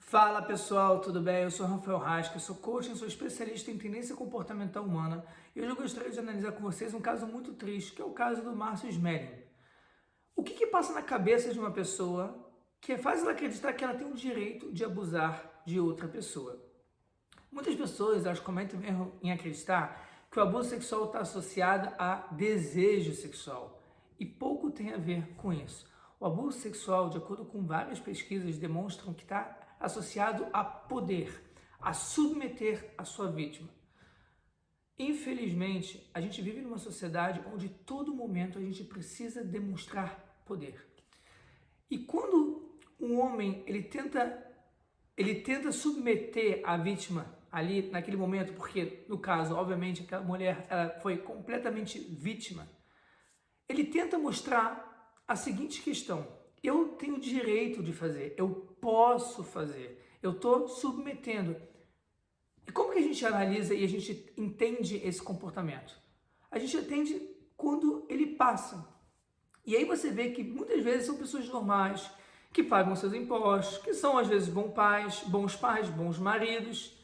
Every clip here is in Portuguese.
Fala pessoal, tudo bem? Eu sou Rafael Rasca, sou coach, sou especialista em tendência comportamental humana e hoje eu gostaria de analisar com vocês um caso muito triste, que é o caso do Márcio Smelling. O que passa na cabeça de uma pessoa que faz ela acreditar que ela tem o direito de abusar de outra pessoa? Muitas pessoas elas cometem erro em acreditar que o abuso sexual está associado a desejo sexual e pouco tem a ver com isso. O abuso sexual, de acordo com várias pesquisas, demonstram que está associado a poder, a submeter a sua vítima. Infelizmente, a gente vive numa sociedade onde todo momento a gente precisa demonstrar poder. E quando um homem ele tenta submeter a vítima ali naquele momento, porque no caso, obviamente, aquela mulher ela foi completamente vítima, ele tenta mostrar a seguinte questão: eu tenho direito de fazer, eu posso fazer, eu estou submetendo. E como que a gente analisa e a gente entende esse comportamento? A gente entende quando ele passa. E aí você vê que muitas vezes são pessoas normais, que pagam seus impostos, que são às vezes bons pais, bons maridos.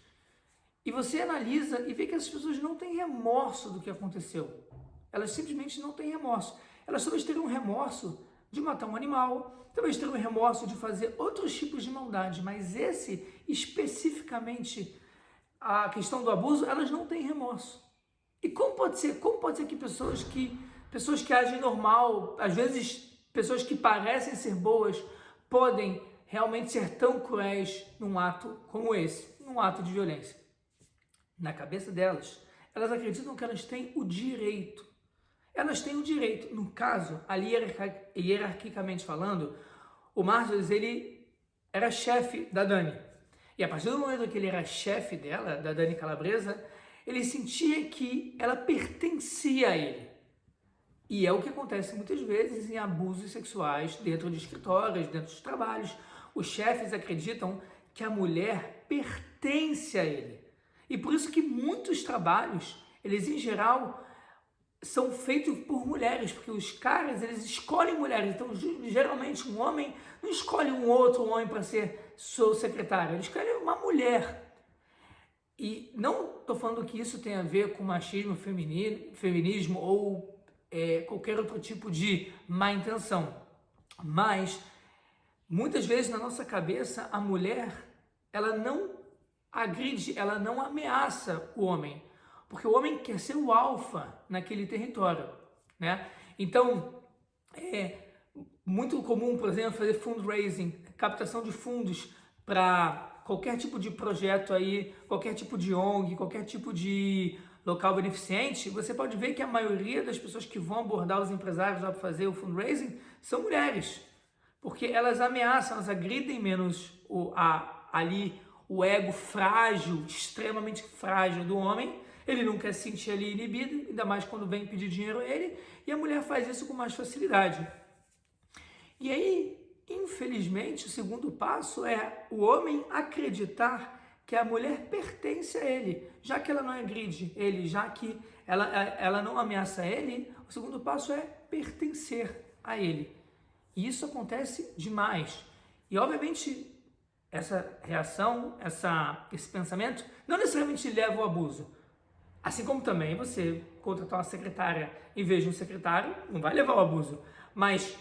E você analisa e vê que essas pessoas não têm remorso do que aconteceu. Elas simplesmente não têm remorso. Elas talvez teriam remorso de matar um animal, talvez teriam remorso de fazer outros tipos de maldade, mas esse, especificamente, a questão do abuso, elas não têm remorso. E como pode ser que pessoas que agem normal, às vezes pessoas que parecem ser boas, podem realmente ser tão cruéis num ato como esse, num ato de violência? Na cabeça delas, elas acreditam que elas têm o direito. Elas têm o direito. No caso, ali hierarquicamente falando, o Márcio, ele era chefe da Dani. E a partir do momento que ele era chefe dela, da Dani Calabresa, ele sentia que ela pertencia a ele. E é o que acontece muitas vezes em abusos sexuais dentro de escritórios, dentro dos trabalhos. Os chefes acreditam que a mulher pertence a ele. E por isso que muitos trabalhos, eles em geral são feitos por mulheres, porque os caras, eles escolhem mulheres. Então, geralmente, um homem não escolhe um outro homem para ser seu secretário, ele escolhe uma mulher. E não estou falando que isso tem a ver com machismo, feminismo ou qualquer outro tipo de má intenção. Mas, muitas vezes, na nossa cabeça, a mulher, ela não agride, ela não ameaça o homem, porque o homem quer ser o alfa naquele território, né? Então, é muito comum, por exemplo, fazer fundraising, captação de fundos para qualquer tipo de projeto aí, qualquer tipo de ONG, qualquer tipo de local beneficente. Você pode ver que a maioria das pessoas que vão abordar os empresários para fazer o fundraising são mulheres, porque elas ameaçam, elas agridem menos o ego frágil, extremamente frágil do homem. Ele não quer se sentir ali inibido, ainda mais quando vem pedir dinheiro a ele, e a mulher faz isso com mais facilidade. E aí, infelizmente, o segundo passo é o homem acreditar que a mulher pertence a ele, já que ela não agride ele, já que ela não ameaça ele. O segundo passo é pertencer a ele. E isso acontece demais. E, obviamente, essa reação, esse pensamento, não necessariamente leva ao abuso. Assim como também você contratar uma secretária em vez de um secretário, não vai levar ao abuso. Mas,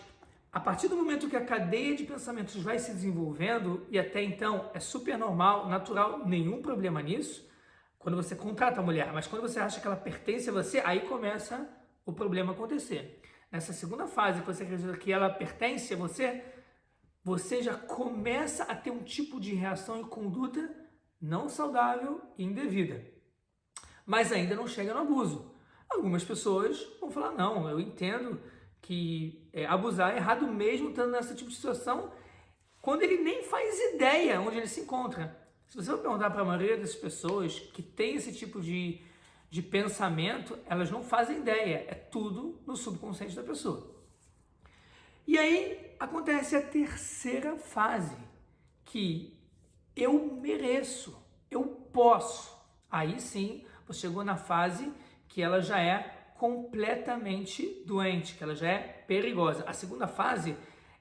a partir do momento que a cadeia de pensamentos vai se desenvolvendo, e até então é super normal, natural, nenhum problema nisso, quando você contrata a mulher, mas quando você acha que ela pertence a você, aí começa o problema acontecer. Nessa segunda fase, que você acredita que ela pertence a você, você já começa a ter um tipo de reação e conduta não saudável e indevida. Mas ainda não chega no abuso. Algumas pessoas vão falar, não, eu entendo que abusar é errado mesmo estando nessa tipo de situação, quando ele nem faz ideia onde ele se encontra. Se você for perguntar para a maioria das pessoas que tem esse tipo de pensamento, elas não fazem ideia, é tudo no subconsciente da pessoa. E aí acontece a terceira fase, que eu mereço, eu posso. Aí sim, você chegou na fase que ela já é completamente doente, que ela já é perigosa. A segunda fase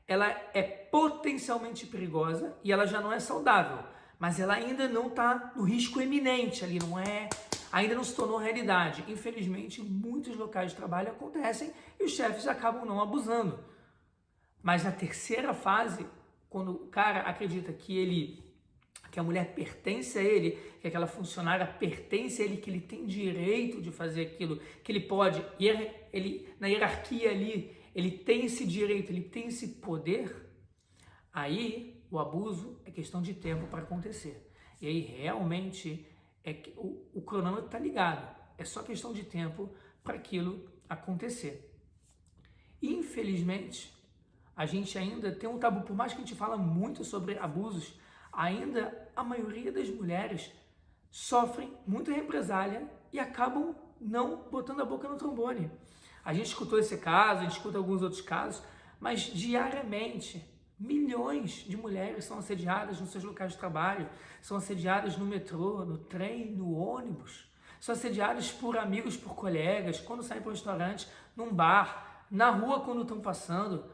ela é potencialmente perigosa e ela já não é saudável, mas ela ainda não está no risco eminente ali, ainda não se tornou realidade. Infelizmente, muitos locais de trabalho acontecem e os chefes acabam não abusando. Mas na terceira fase, quando o cara acredita que a mulher pertence a ele, que aquela funcionária pertence a ele, que ele tem direito de fazer aquilo, que ele pode, na hierarquia ali, ele tem esse direito, ele tem esse poder, aí o abuso é questão de tempo para acontecer. E aí realmente o cronômetro está ligado, é só questão de tempo para aquilo acontecer. Infelizmente, a gente ainda tem um tabu, por mais que a gente fala muito sobre abusos, ainda a maioria das mulheres sofrem muita represália e acabam não botando a boca no trombone. A gente escutou esse caso, a gente escuta alguns outros casos, mas diariamente milhões de mulheres são assediadas nos seus locais de trabalho, são assediadas no metrô, no trem, no ônibus, são assediadas por amigos, por colegas, quando saem para o restaurante, num bar, na rua quando estão passando.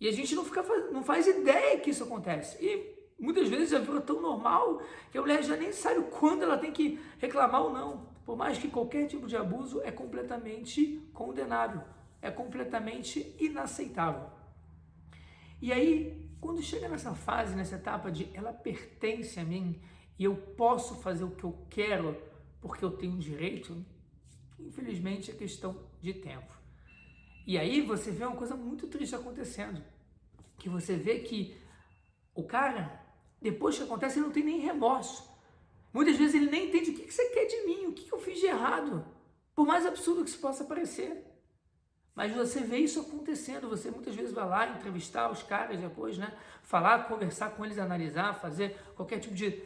E a gente não faz ideia que isso acontece. E muitas vezes já virou tão normal que a mulher já nem sabe quando ela tem que reclamar ou não. Por mais que qualquer tipo de abuso é completamente condenável, é completamente inaceitável. E aí, quando chega nessa fase, nessa etapa de ela pertence a mim e eu posso fazer o que eu quero porque eu tenho direito, infelizmente é questão de tempo. E aí você vê uma coisa muito triste acontecendo, que você vê que o cara, depois que acontece, ele não tem nem remorso. Muitas vezes ele nem entende o que você quer de mim, o que eu fiz de errado, por mais absurdo que isso possa parecer. Mas você vê isso acontecendo, você muitas vezes vai lá entrevistar os caras depois, né? Falar, conversar com eles, analisar, fazer qualquer tipo de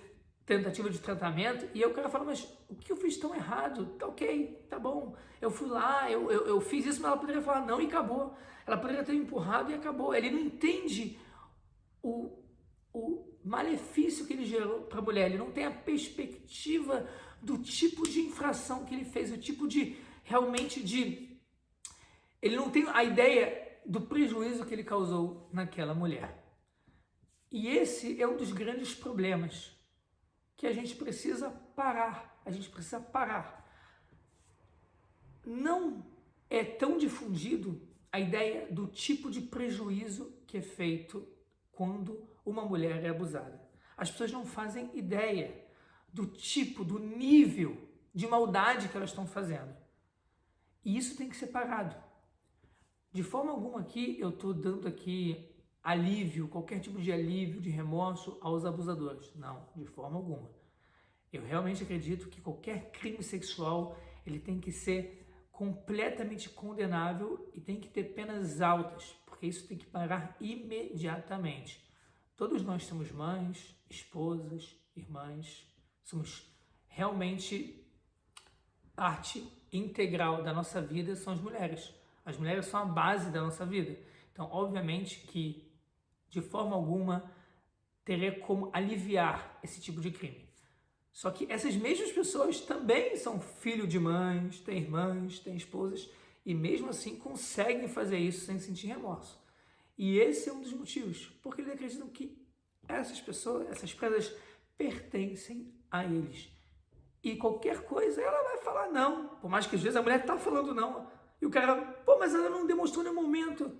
tentativa de tratamento, e aí o cara fala, mas o que eu fiz tão errado? Tá ok, tá bom, eu fui lá, eu fiz isso, mas ela poderia falar não e acabou. Ela poderia ter me empurrado e acabou. Ele não entende o malefício que ele gerou para a mulher, ele não tem a perspectiva do tipo de infração que ele fez, o tipo de, realmente ele não tem a ideia do prejuízo que ele causou naquela mulher. E esse é um dos grandes problemas que a gente precisa parar, Não é tão difundido a ideia do tipo de prejuízo que é feito quando uma mulher é abusada. As pessoas não fazem ideia do tipo, do nível de maldade que elas estão fazendo. E isso tem que ser parado. De forma alguma aqui, eu estou dando aqui alívio, qualquer tipo de alívio, de remorso aos abusadores. Não, de forma alguma. Eu realmente acredito que qualquer crime sexual, ele tem que ser completamente condenável e tem que ter penas altas, porque isso tem que parar imediatamente. Todos nós temos mães, esposas, irmãs, somos realmente parte integral da nossa vida, são as mulheres. As mulheres são a base da nossa vida. Então, obviamente que, de forma alguma, teria como aliviar esse tipo de crime. Só que essas mesmas pessoas também são filho de mães, têm irmãs, têm esposas, e mesmo assim conseguem fazer isso sem sentir remorso. E esse é um dos motivos, porque eles acreditam que essas pessoas, essas presas, pertencem a eles. E qualquer coisa ela vai falar não, por mais que às vezes a mulher está falando não. E o cara, pô, mas ela não demonstrou nenhum momento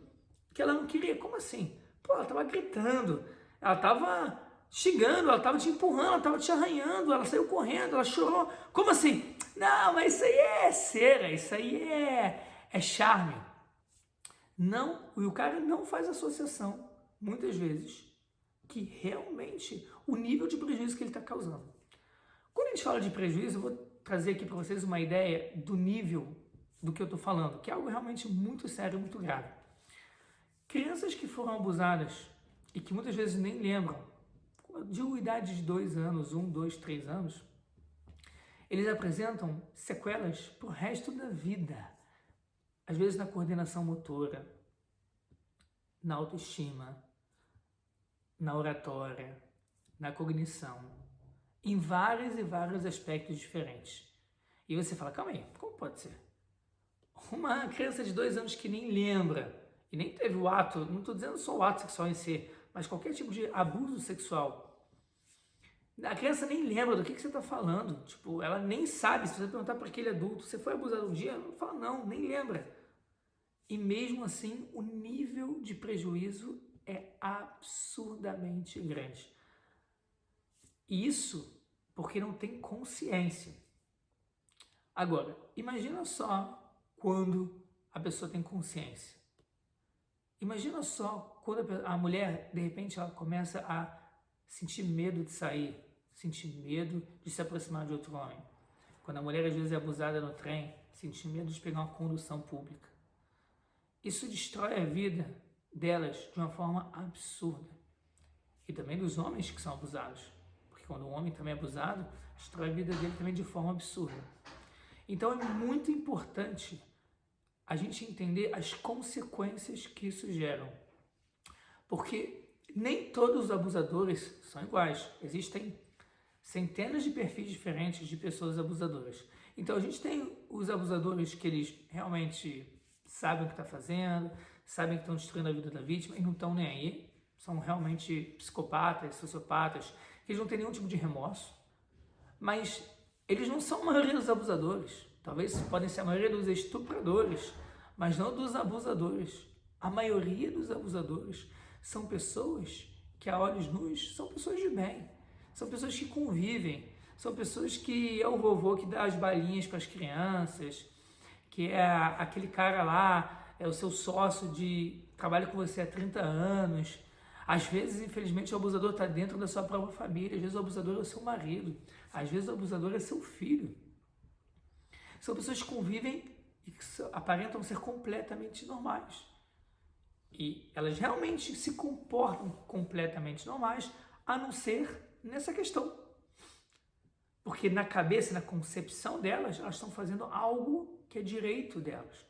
que ela não queria. Como assim? Pô, ela estava gritando, ela estava xingando, ela estava te empurrando, ela estava te arranhando, ela saiu correndo, ela chorou. Como assim? Não, mas isso aí é cera, isso aí é charme. Não, e o cara não faz associação, muitas vezes, que realmente o nível de prejuízo que ele está causando. Quando a gente fala de prejuízo, eu vou trazer aqui para vocês uma ideia do nível do que eu estou falando, que é algo realmente muito sério, muito grave. Crianças que foram abusadas e que muitas vezes nem lembram, de uma idade de 2 anos, 1, 2, 3 anos, eles apresentam sequelas para o resto da vida. Às vezes na coordenação motora, na autoestima, na oratória, na cognição, em vários e vários aspectos diferentes. E você fala, calma aí, como pode ser? Uma criança de 2 anos que nem lembra e nem teve o ato, não estou dizendo só o ato sexual em si, mas qualquer tipo de abuso sexual, a criança nem lembra do que você está falando. Tipo, ela nem sabe. Se você perguntar para aquele adulto, você foi abusado um dia? Ela não fala, não, nem lembra. E mesmo assim, o nível de prejuízo é absurdamente grande. E isso porque não tem consciência. Agora, imagina só quando a pessoa tem consciência. Imagina só quando a mulher, de repente, ela começa a sentir medo de sair, sentir medo de se aproximar de outro homem. Quando a mulher às vezes é abusada no trem, sentir medo de pegar uma condução pública. Isso destrói a vida delas de uma forma absurda. E também dos homens que são abusados. Porque quando o homem também é abusado, destrói a vida dele também de forma absurda. Então é muito importante a gente entender as consequências que isso gera. Porque nem todos os abusadores são iguais. Existem centenas de perfis diferentes de pessoas abusadoras. Então a gente tem os abusadores que eles realmente sabem o que está fazendo, sabem que estão destruindo a vida da vítima e não estão nem aí. São realmente psicopatas, sociopatas, que eles não têm nenhum tipo de remorso. Mas eles não são a maioria dos abusadores. Talvez podem ser a maioria dos estupradores, mas não dos abusadores. A maioria dos abusadores são pessoas que, a olhos nus, são pessoas de bem. São pessoas que convivem. São pessoas que é o vovô que dá as balinhas para as crianças, que é aquele cara lá, é o seu sócio de trabalha com você há 30 anos. Às vezes, infelizmente, o abusador está dentro da sua própria família. Às vezes o abusador é o seu marido. Às vezes o abusador é seu filho. São pessoas que convivem e que aparentam ser completamente normais. E elas realmente se comportam completamente normais, a não ser nessa questão. Porque na cabeça, na concepção delas, elas estão fazendo algo que é direito delas.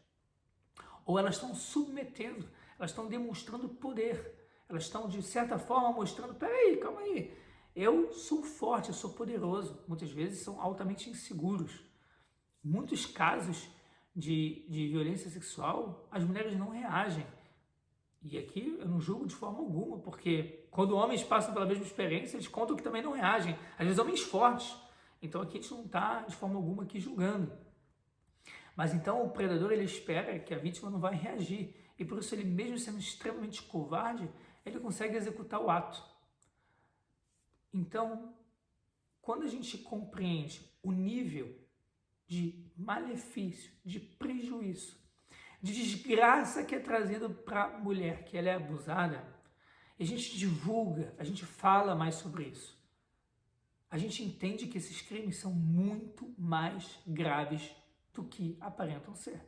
Ou elas estão submetendo, elas estão demonstrando poder. Elas estão, de certa forma, mostrando, peraí, calma aí, eu sou forte, eu sou poderoso. Muitas vezes são altamente inseguros. Muitos casos de violência sexual, as mulheres não reagem. E aqui eu não julgo de forma alguma, porque quando homens passam pela mesma experiência, eles contam que também não reagem. Às vezes homens fortes. Então aqui a gente não está de forma alguma aqui julgando. Mas então o predador ele espera que a vítima não vai reagir. E por isso ele, mesmo sendo extremamente covarde, ele consegue executar o ato. Então, quando a gente compreende o nível de malefício, de prejuízo, de desgraça que é trazido para a mulher, que ela é abusada, e a gente divulga, a gente fala mais sobre isso, a gente entende que esses crimes são muito mais graves do que aparentam ser.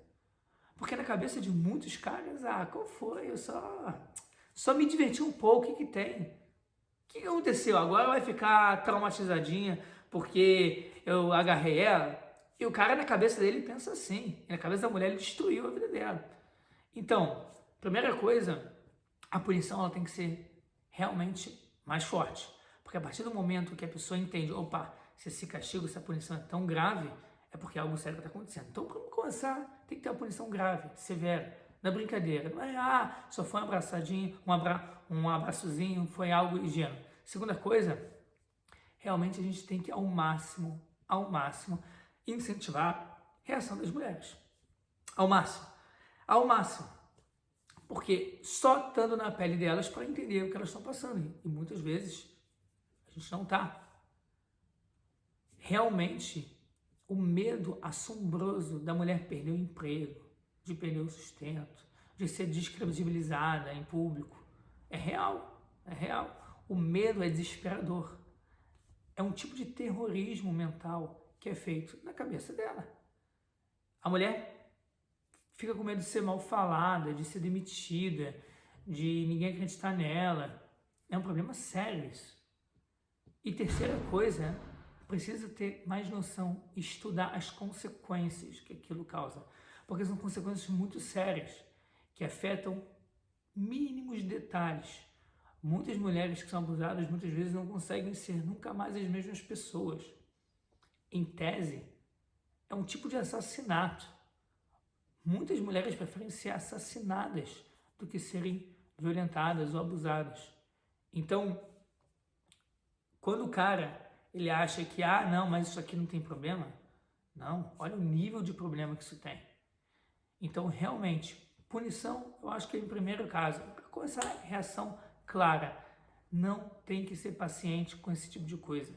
Porque na cabeça de muitos caras, qual foi? Eu só me diverti um pouco, o que tem? O que aconteceu? Agora vai ficar traumatizadinha porque eu agarrei ela? E o cara, na cabeça dele, pensa assim. E na cabeça da mulher, ele destruiu a vida dela. Então, primeira coisa, a punição ela tem que ser realmente mais forte. Porque a partir do momento que a pessoa entende, opa, se esse castigo, se a punição é tão grave, é porque algo sério está acontecendo. Então, para começar, tem que ter uma punição grave, severa. Não é brincadeira. Não é, só foi um abraçadinho, um abraçozinho, foi algo higiênico. Segunda coisa, realmente a gente tem que, ao máximo, incentivar a reação das mulheres. Ao máximo. Porque só estando na pele delas para entender o que elas estão passando. E muitas vezes a gente não está. Realmente, o medo assombroso da mulher perder o emprego, de perder o sustento, de ser descredibilizada em público, é real. O medo é desesperador. É um tipo de terrorismo mental que é feito na cabeça dela. A mulher fica com medo de ser mal falada, de ser demitida, de ninguém acreditar nela. É um problema sério isso. E terceira coisa, precisa ter mais noção, estudar as consequências que aquilo causa. Porque são consequências muito sérias, que afetam mínimos detalhes. Muitas mulheres que são abusadas, muitas vezes não conseguem ser nunca mais as mesmas pessoas. Em tese, é um tipo de assassinato. Muitas mulheres preferem ser assassinadas do que serem violentadas ou abusadas. Então, quando o cara ele acha que, não, mas isso aqui não tem problema, não, olha o nível de problema que isso tem. Então, realmente, punição, eu acho que em primeiro caso, com essa reação clara, não tem que ser paciente com esse tipo de coisa.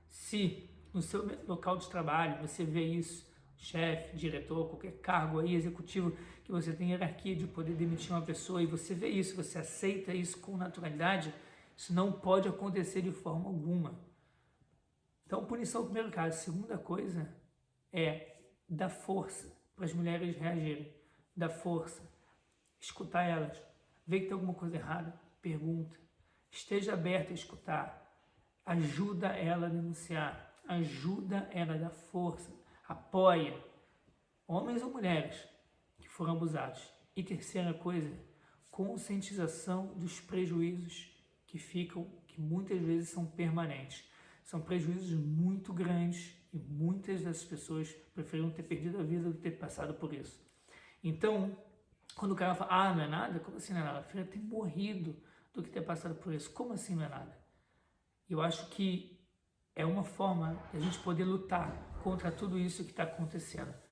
Se no seu local de trabalho você vê isso, chefe, diretor, qualquer cargo aí executivo que você tem hierarquia de poder demitir uma pessoa e você vê isso, você aceita isso com naturalidade, isso não pode acontecer de forma alguma. Então, punição é o primeiro caso. A segunda coisa é dar força para as mulheres reagirem, dar força, escutar elas, ver que tem alguma coisa errada, pergunta, esteja aberta a escutar, ajuda ela a denunciar, ajuda ela a dar força, apoia homens ou mulheres que foram abusados. E terceira coisa, conscientização dos prejuízos que ficam, que muitas vezes são permanentes. São prejuízos muito grandes e muitas das pessoas preferiram ter perdido a vida do que ter passado por isso. Então, quando o cara fala, não é nada? Como assim não é nada? Eu prefiro ter morrido do que ter passado por isso. Como assim não é nada? Eu acho que é uma forma de a gente poder lutar contra tudo isso que está acontecendo.